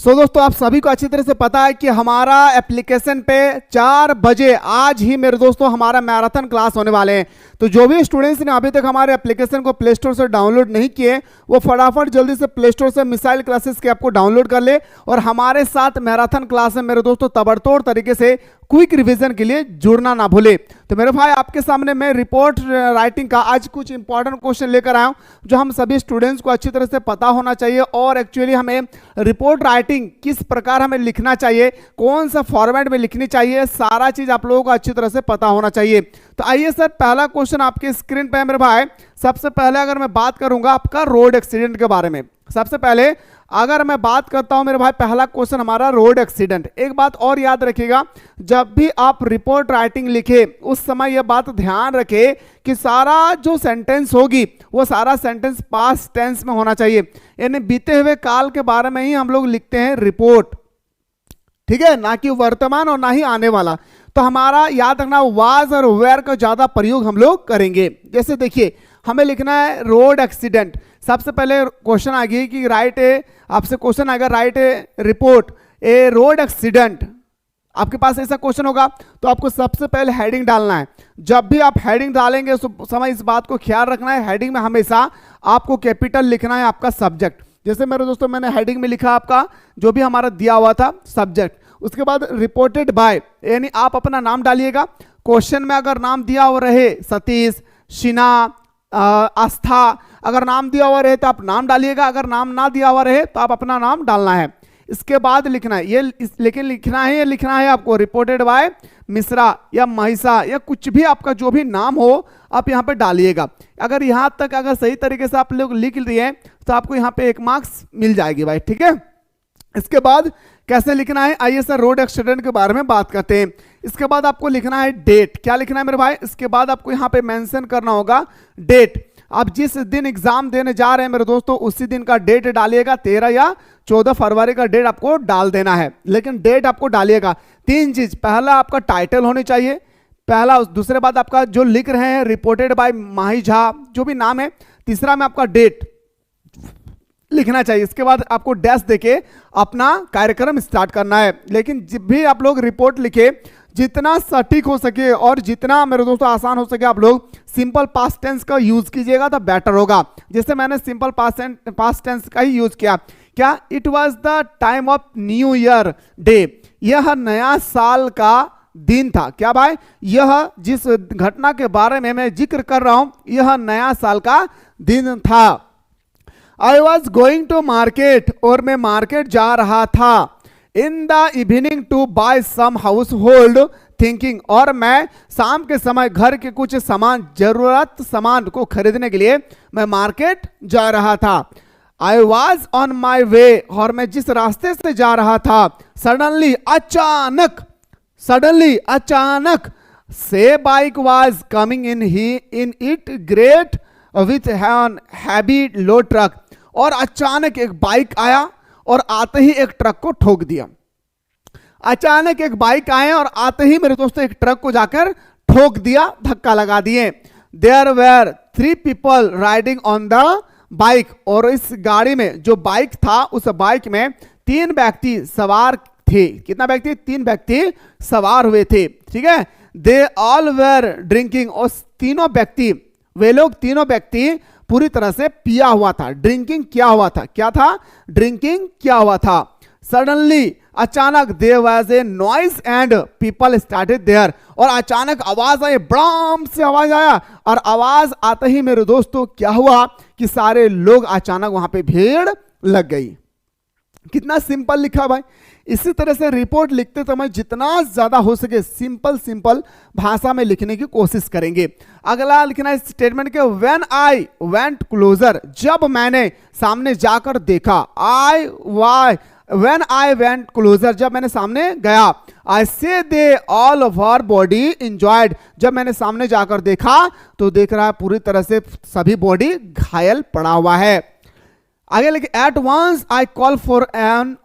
सो दोस्तों, आप सभी को अच्छी तरह से पता है कि हमारा एप्लीकेशन पे 4 बजे आज ही मेरे दोस्तों हमारा मैराथन क्लास होने वाले हैं। तो जो भी स्टूडेंट्स ने अभी तक हमारे एप्लीकेशन को प्ले स्टोर से डाउनलोड नहीं किए, वो फटाफट जल्दी से प्ले स्टोर से मिसाइल क्लासेस के ऐप को डाउनलोड कर ले और हमारे साथ मैराथन क्लास में मेरे दोस्तों तबड़तोड़ तरीके से क्विक रिवीजन के लिए जुड़ना ना भूले। तो मेरे भाई, आपके सामने मैं रिपोर्ट राइटिंग का आज कुछ इंपॉर्टेंट क्वेश्चन लेकर आया हूं, जो हम सभी स्टूडेंट्स को अच्छी तरह से पता होना चाहिए। और एक्चुअली हमें रिपोर्ट राइटिंग किस प्रकार हमें लिखना चाहिए, कौन सा फॉर्मेट में लिखनी चाहिए, सारा चीज आप लोगों को अच्छी तरह से पता होना चाहिए। तो आइए सर, पहला क्वेश्चन आपके स्क्रीन पे है मेरे भाई। सबसे पहले अगर मैं बात करूंगा आपका रोड एक्सीडेंट के बारे में, सबसे पहले अगर मैं बात करता हूं मेरे भाई, पहला क्वेश्चन हमारा रोड एक्सीडेंट। एक बात और याद रखिएगा, जब भी आप रिपोर्ट राइटिंग लिखे उस समय यह बात ध्यान रखे कि सारा जो सेंटेंस होगी वो सारा सेंटेंस पास्ट टेंस में होना चाहिए, यानी बीते हुए काल के बारे में ही हम लोग लिखते हैं रिपोर्ट, ठीक है, ना कि वर्तमान और ना ही आने वाला। तो हमारा याद रखना वाज और वेयर का ज्यादा प्रयोग हम लोग करेंगे। जैसे देखिए, हमें लिखना है रोड एक्सीडेंट। सबसे पहले क्वेश्चन आ गई कि राइट ए, आपसे क्वेश्चन आएगा right a report A road accident. आपके पास ऐसा क्वेश्चन होगा तो आपको सबसे पहले हेडिंग डालना है। जब भी आप हेडिंग डालेंगे उस समय इस बात को ख्याल रखना है, हेडिंग में हमेशा आपको कैपिटल लिखना है आपका सब्जेक्ट। जैसे मेरे दोस्तों, मैंने हेडिंग में लिखा आपका जो भी हमारा दिया हुआ था सब्जेक्ट, उसके बाद रिपोर्टेड बाय, यानी आप अपना नाम डालिएगा। क्वेश्चन में अगर नाम दिया हुआ रहे सतीश, शीना, आस्था, अगर नाम दिया हुआ रहे तो आप नाम डालिएगा, अगर नाम ना दिया हुआ रहे तो आप अपना नाम डालना है। इसके बाद लिखना है ये, लेकिन लिखना है आपको रिपोर्टेड बाय मिश्रा या महिषा या कुछ भी आपका जो भी नाम हो आप यहाँ पे डालिएगा। अगर यहाँ तक अगर सही तरीके से आप लोग लिख दिए तो आपको यहाँ पे 1 मार्क्स मिल जाएगी भाई, ठीक है। इसके बाद कैसे लिखना है, आइए सर रोड एक्सीडेंट के बारे में बात करते हैं। इसके बाद आपको लिखना है डेट। क्या लिखना है मेरे भाई, इसके बाद आपको यहाँ पे मेंशन करना होगा डेट। आप जिस दिन एग्जाम देने जा रहे हैं मेरे दोस्तों उसी दिन का डेट डालिएगा, 13 या 14 फरवरी का डेट आपको डाल देना है, लेकिन डेट आपको डालिएगा। 3 चीज, पहला आपका टाइटल होनी चाहिए, पहला, दूसरे बाद आपका जो लिख रहे हैं रिपोर्टेड बाय माही झा जो भी नाम है, तीसरा में आपका डेट लिखना चाहिए। इसके बाद आपको डैश देके अपना कार्यक्रम स्टार्ट करना है। लेकिन जब भी आप लोग रिपोर्ट लिखे, जितना सटीक हो सके और जितना मेरे दोस्तों आसान हो सके आप लोग सिंपल पास्ट टेंस का यूज कीजिएगा तो बेटर होगा। जैसे मैंने सिंपल पास्ट टेंस का ही यूज किया। क्या, it was the time of new year day, यह नया साल का दिन था। क्या भाई, यह जिस घटना के बारे में मैं जिक्र कर रहा हूं यह नया साल का दिन था। I was going to market, और मैं मार्केट जा रहा था। In the evening to buy some household thinking, और मैं शाम के समय घर के कुछ सामान, जरूरत सामान को खरीदने के लिए मैं मार्केट जा रहा था। आई वॉज ऑन माई वे, और मैं जिस रास्ते से जा रहा था, सडनली अचानक से bike was coming in it great with an heavy low truck, और अचानक एक बाइक आया और आते ही एक ट्रक को ठोक दिया। अचानक एक बाइक आए और आते ही मेरे दोस्तों एक ट्रक को जाकर ठोक दिया, धक्का लगा दिए। There were 3 people riding on the bike, और इस गाड़ी में जो बाइक था उस बाइक में 3 व्यक्ति सवार थे। कितना व्यक्ति, 3 व्यक्ति सवार हुए थे, ठीक है। दे ऑल वेर ड्रिंकिंग, और तीनों व्यक्ति पूरी तरह से पिया हुआ था। ड्रिंकिंग किया हुआ था, क्या था, ड्रिंकिंग किया हुआ था। सडनली, अचानक, there was a noise and people started there, और अचानक आवाज आई, ब्राम से आवाज आया, और आवाज आते ही मेरे दोस्तों क्या हुआ कि सारे लोग अचानक वहां पे भीड़ लग गई। कितना सिंपल लिखा भाई। इसी तरह से रिपोर्ट लिखते समय जितना ज्यादा हो सके सिंपल भाषा में लिखने की कोशिश करेंगे। अगला लिखना है स्टेटमेंट के, व्हेन आई वेंट क्लोजर, जब मैंने सामने जाकर देखा। व्हेन आई वेंट क्लोजर, जब मैंने सामने गया। I say they all of our body enjoyed, जब मैंने सामने जाकर देखा तो देख रहा है पूरी तरह से सभी बॉडी घायल पड़ा हुआ है। आगे लिखे, at once I call for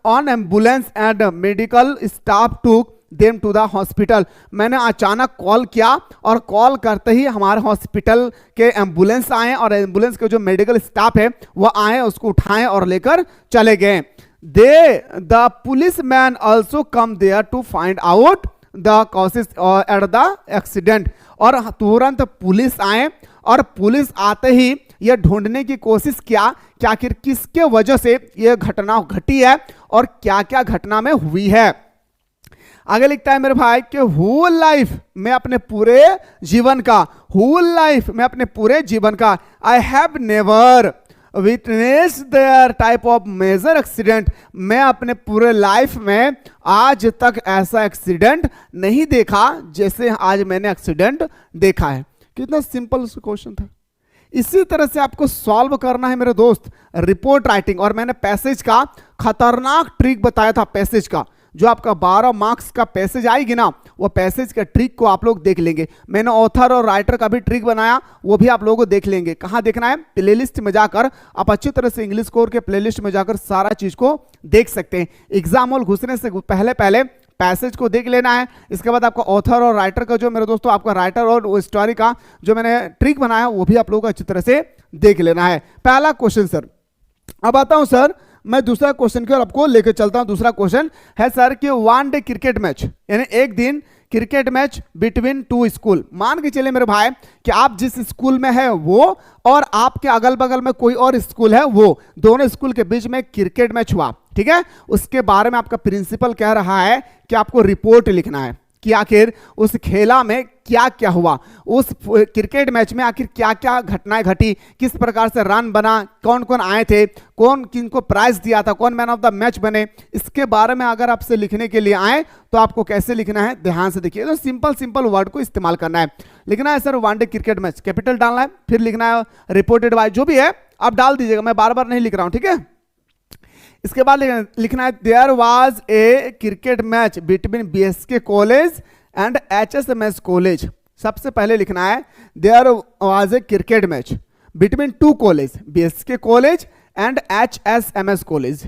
on ambulance and medical staff took them to the hospital, मैंने अचानक कॉल किया और कॉल करते ही हमारे हॉस्पिटल के एम्बुलेंस आए और एम्बुलेंस के जो मेडिकल स्टाफ है वो आए, उसको उठाएं और लेकर चले गए। The policeman also come there to find out the causes at the accident, और तुरंत पुलिस आए और पुलिस आते ही यह ढूंढने की कोशिश किया कि आखिर किसके वजह से यह घटना घटी है और क्या क्या घटना में हुई है। आगे लिखता है मेरे भाई कि होल लाइफ में अपने पूरे जीवन का, होल लाइफ में अपने पूरे जीवन का, I have never witness there type of major accident, मैं अपने पूरे लाइफ में आज तक ऐसा एक्सीडेंट नहीं देखा जैसे आज मैंने एक्सीडेंट देखा है। कितना सिंपल क्वेश्चन था। इसी तरह से आपको सॉल्व करना है मेरे दोस्त रिपोर्ट राइटिंग, और मैंने पैसेज का खतरनाक ट्रिक बताया था। पैसेज का जो आपका 12 मार्क्स का पैसेज आएगी ना, वो पैसेज का ट्रिक को आप लोग देख लेंगे। मैंने ऑथर और राइटर का भी ट्रिक बनाया, वो भी आप लोगों को देख लेंगे। कहां देखना है? प्लेलिस्ट में जाकर आप अच्छी तरह से इंग्लिश कोर के प्लेलिस्ट में जाकर सारा चीज को देख सकते हैं। एग्जाम हॉल घुसने से पहले पहले पैसेज को देख लेना है। इसके बाद आपका ऑथर और राइटर का जो मेरे दोस्तों आपका राइटर और स्टोरी का जो मैंने ट्रिक बनाया वो भी आप लोगों को अच्छी तरह से देख लेना है। पहला क्वेश्चन सर, अब आता हूं सर मैं दूसरा क्वेश्चन की ओर आपको लेकर चलता हूं। दूसरा क्वेश्चन है सर कि वन डे क्रिकेट मैच, यानी एक दिन cricket match between to school. मान के चले मेरे भाई कि आप जिस स्कूल में है वो और आपके अगल बगल में कोई और स्कूल है, वो दोनों स्कूल के बीच में क्रिकेट मैच हुआ, ठीक है। उसके बारे में आपका प्रिंसिपल कह रहा है कि आपको रिपोर्ट लिखना है कि आखिर उस खेला में क्या क्या हुआ, उस क्रिकेट मैच में आखिर क्या क्या घटनाएं घटी, किस प्रकार से रन बना, कौन कौन आए थे, कौन किनको प्राइज दिया था, कौन मैन ऑफ द मैच बने। इसके बारे में अगर आपसे लिखने के लिए आए तो आपको कैसे लिखना है, ध्यान से देखिए। तो सिंपल सिंपल वर्ड को इस्तेमाल करना है। लिखना है sir one day cricket match, capital डालना है, फिर लिखना है रिपोर्टेड बाय, जो भी है आप डाल दीजिएगा, मैं बार बार नहीं लिख रहा हूं, ठीक है। इसके बाद लिखना है there was a cricket match between BSK college and HSMS college. सबसे पहले लिखना है there was a cricket match between two college, BSK college and HSMS college,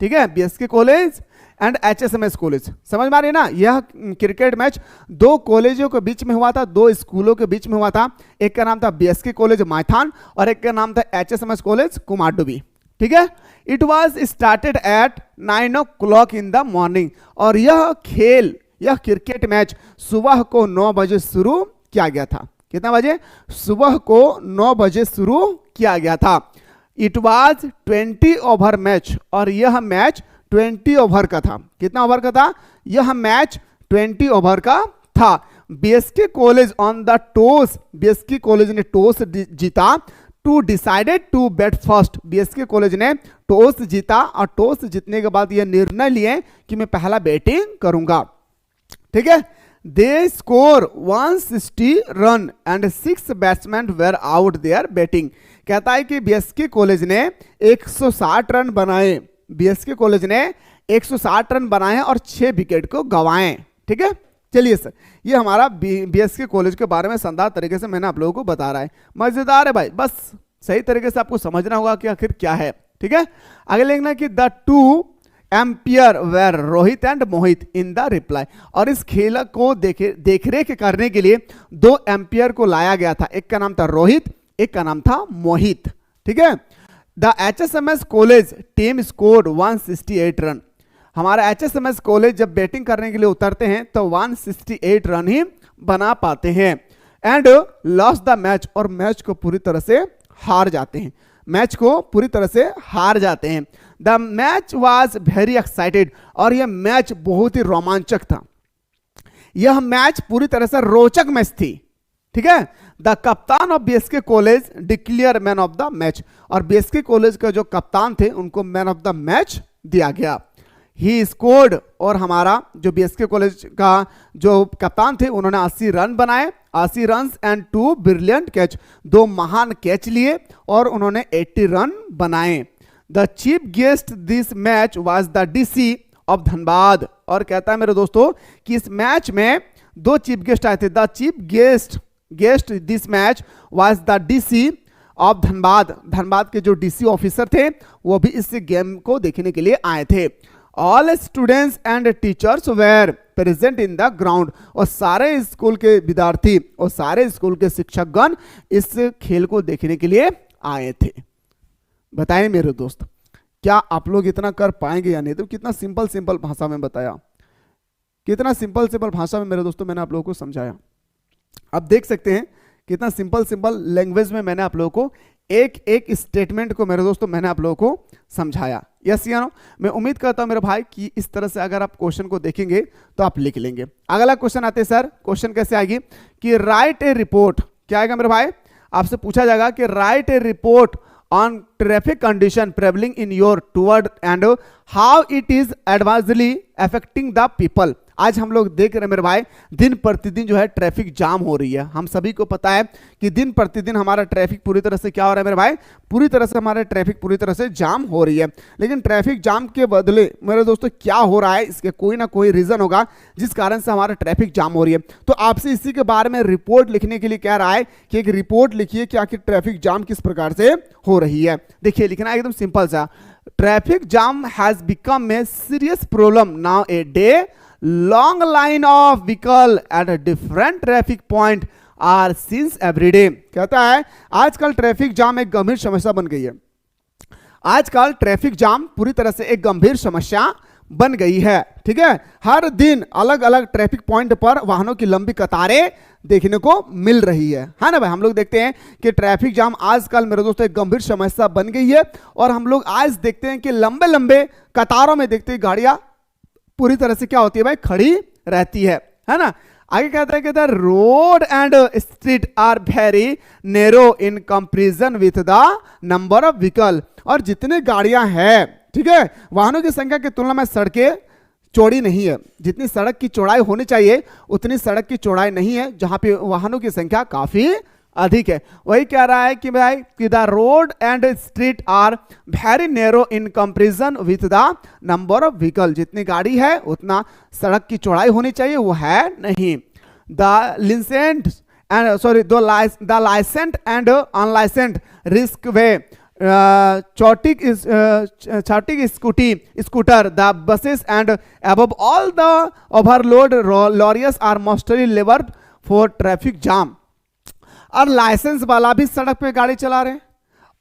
ठीक है, BSK college and HSMS college. समझ में आ रही है ना। यह क्रिकेट मैच दो कॉलेजों के बीच में हुआ था, दो स्कूलों के बीच में हुआ था। एक का नाम था बीएसके कॉलेज मायथान और एक का नाम था एचएसएमएस कॉलेज कुमारडुबी, ठीक है। It was started at 9 o'clock in the morning, और यह खेल, यह क्रिकेट मैच सुबह को 9 बजे शुरू किया गया था। कितना बजे? सुबह को 9 बजे शुरू किया गया था। इट वॉज 20 ओवर मैच, और यह मैच 20 ओवर का था। कितना ओवर का था? यह मैच 20 ओवर का था। BSK college on the toss, BSK college ने टॉस जीता to decided to bat first. BSK college ने टॉस जीता और टॉस जीतने के बाद यह निर्णय लिए कि मैं पहला बैटिंग करूंगा, ठीक है। They score 160 run and 6 batsman were out their batting. कहता है कि बीएसके कॉलेज ने 160 रन बनाए, बीएसके कॉलेज ने 160 रन बनाए और 6 विकेट को गंवाए, ठीक है। चलिए सर, ये हमारा बीएसके कॉलेज के बारे में शानदार तरीके से मैंने आप लोगों को बता रहा है। मजेदार है भाई, बस सही तरीके से आपको समझना होगा कि आखिर क्या है, ठीक है। आगे लिखना कि the two umpire were Rohit and Mohit in the reply, और इस खेल को देखरेख करने के लिए 2 एम्पियर को लाया गया था। एक का नाम था रोहित, एक का नाम था मोहित, ठीक है। The HSMS college team scored 168 run. हमारा एचएसएमएस कॉलेज जब बैटिंग करने के लिए उतरते हैं तो 168 रन ही बना पाते हैं। एंड लॉस्ट द मैच, और मैच को पूरी तरह से हार जाते हैं, मैच को पूरी तरह से हार जाते हैं। The match was very excited, और यह मैच बहुत ही रोमांचक था। यह मैच पूरी तरह से रोचक मैच थी, ठीक है। द कप्तान of BSK college declare man of the match, और बीएसके कॉलेज का जो कप्तान थे उनको मैन ऑफ द मैच दिया गया। ही स्कोर्ड, और हमारा जो बीएसके कॉलेज का जो कप्तान थे उन्होंने 80 रन बनाए, 80 रन एंड 2 ब्रिलियंट कैच, 2 महान कैच लिए और उन्होंने 80 रन बनाए। The chief guest this match was the DC of Dhanbad, और कहता है मेरे दोस्तों कि इस मैच में 2 चीफ गेस्ट आए थे। The chief guest this match was the DC of Dhanbad, Dhanbad के जो डीसी ऑफिसर थे वो भी इस गेम को देखने के लिए आए थे। All students and teachers were present in the ground, और सारे स्कूल के विद्यार्थी और सारे स्कूल के शिक्षकगण इस खेल को देखने के लिए आए थे। बताएं मेरे दोस्त, क्या आप लोग इतना कर पाएंगे या नहीं? तो कितना सिंपल सिंपल भाषा में बताया, कितना सिंपल सिंपल भाषा में मेरे दोस्तों मैंने आप लोगों को समझाया। आप देख सकते हैं कितना सिंपल सिंपल लैंग्वेज में मैंने आप लोगों को एक एक स्टेटमेंट को मेरे दोस्तों मैंने आप लोगों को समझाया। यस या नो? मैं उम्मीद करता हूं मेरे भाई कि इस तरह से अगर आप क्वेश्चन को देखेंगे तो आप लिख लेंगे। अगला क्वेश्चन आते हैं सर, क्वेश्चन कैसे आएगी कि राइट ए रिपोर्ट, क्या आएगा मेरे भाई? आपसे पूछा जाएगा कि write a report on traffic condition prevailing in your toward and how it is adversely affecting the people. आज हम लोग देख रहे हैं मेरे भाई दिन प्रतिदिन जो है ट्रैफिक जाम हो रही है। हम सभी को पता है कि दिन प्रतिदिन हमारा ट्रैफिक पूरी तरह से क्या हो रहा है मेरे भाई, पूरी तरह से हमारा ट्रैफिक पूरी तरह से जाम हो रही है। लेकिन ट्रैफिक जाम के बदले मेरे दोस्तों क्या हो रहा है, इसके कोई ना कोई रीजन होगा जिस कारण से हमारा ट्रैफिक जाम हो रही है। तो आपसे इसी के बारे में रिपोर्ट लिखने के लिए कह रहा है कि एक रिपोर्ट लिखिए कि आखिर ट्रैफिक जाम किस प्रकार से हो रही है। देखिए लिखना एकदम सिंपल सा, traffic jam has become a serious problem now a day, long line of vehicle at a different traffic point are seen every day। कहता है आजकल ट्रैफिक जाम एक गंभीर समस्या बन गई है। आजकल ट्रैफिक जाम पूरी तरह से एक गंभीर समस्या बन गई है। ठीक है, हर दिन अलग अलग ट्रैफिक पॉइंट पर वाहनों की लंबी कतारें देखने को मिल रही है ना भाई? हम लोग देखते हैं कि ट्रैफिक जाम आजकल मेरे दोस्तों एक गंभीर समस्या बन गई है और हम लोग आज देखते हैं कि लंबे लंबे कतारों में देखते हैं गाड़ियां पूरी तरह से क्या होती है भाई, खड़ी रहती है ना? आगे कहता है road and street are very narrow in comparison with the number of vehicle. और जितने गाड़ियां हैं, ठीक है, वाहनों की संख्या की तुलना में सड़कें चौड़ी नहीं है। जितनी सड़क की चौड़ाई होनी चाहिए उतनी सड़क की चौड़ाई नहीं है, जहां पे वाहनों की संख्या काफी अधिक है। वही कह रहा है कि भाई कि the road and street are very narrow in comparison with the number of vehicle. जितनी गाड़ी है उतना सड़क की चौड़ाई होनी चाहिए, वो है नहीं। द लाइसेंट एंड अनलाइसेंट रिस्क वे छोटी scooter the buses and above all the overload lorries are mostly labour for traffic jam. और लाइसेंस वाला भी सड़क पे गाड़ी चला रहे हैं,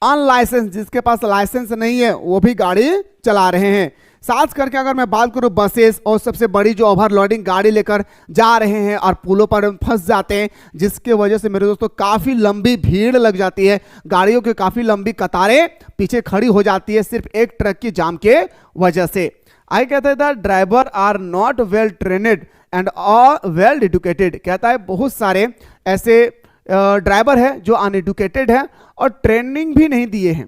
अनलाइसेंस जिसके पास लाइसेंस नहीं है वो भी गाड़ी चला रहे हैं। साथ करके अगर मैं बात करूं बसेस और सबसे बड़ी जो ओवरलोडिंग गाड़ी लेकर जा रहे हैं और पुलों पर फंस जाते हैं, जिसके वजह से मेरे दोस्तों काफ़ी लंबी भीड़ लग जाती है, गाड़ियों की काफ़ी लंबी कतारें पीछे खड़ी हो जाती है सिर्फ एक ट्रक की जाम के वजह से। आगे कहता है the driver are not well trained and well educated. कहता है बहुत सारे ऐसे ड्राइवर है जो अनएडुकेटेड है और ट्रेनिंग भी नहीं दिए हैं,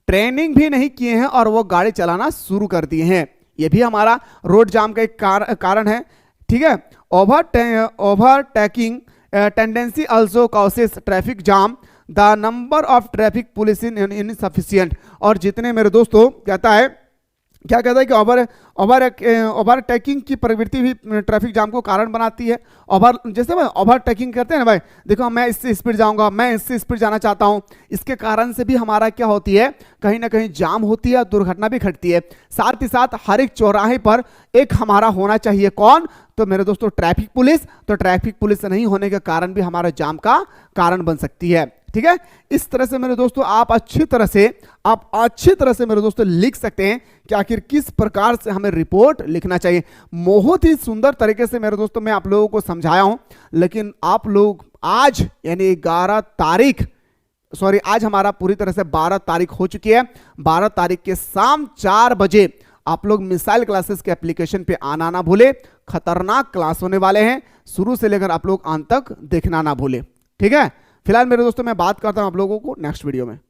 ट्रेनिंग भी नहीं किए हैं और वो गाड़ी चलाना शुरू कर दिए हैं। ये भी हमारा रोड जाम का एक कारण है। ठीक है, overtaking tendency also causes traffic jam, the number of traffic police insufficient. और जितने मेरे दोस्तों कहता है कि ओवरटेकिंग की प्रवृत्ति भी ट्रैफिक जाम को कारण बनाती है। जैसे भाई ओवरटेकिंग करते हैं ना भाई, देखो मैं इससे स्पीड जाऊंगा, मैं इससे स्पीड जाना चाहता हूं, इसके कारण से भी हमारा क्या होती है, कहीं ना कहीं जाम होती है, दुर्घटना भी घटती है। साथ ही साथ हर एक चौराहे पर एक हमारा होना चाहिए, कौन? तो मेरे दोस्तों ट्रैफिक पुलिस। तो ट्रैफिक पुलिस नहीं होने के कारण भी हमारा जाम का कारण बन सकती है। ठीक है, इस तरह से मेरे दोस्तों आप अच्छी तरह से मेरे दोस्तों लिख सकते हैं कि आखिर किस प्रकार से हमें रिपोर्ट लिखना चाहिए। बहुत ही सुंदर तरीके से मेरे दोस्तों मैं आप लोगों को समझाया हूं, लेकिन आप लोग आज यानी 11 तारीख आज हमारा पूरी तरह से 12 तारीख हो चुकी है। 12 तारीख के शाम 4 बजे आप लोग मिसाइल क्लासेस के एप्लीकेशन पे आना ना भूले। खतरनाक क्लास होने वाले हैं, शुरू से लेकर आप लोग अंत तक देखना ना भूले। ठीक है, फिलहाल मेरे दोस्तों मैं बात करता हूं आप लोगों को नेक्स्ट वीडियो में।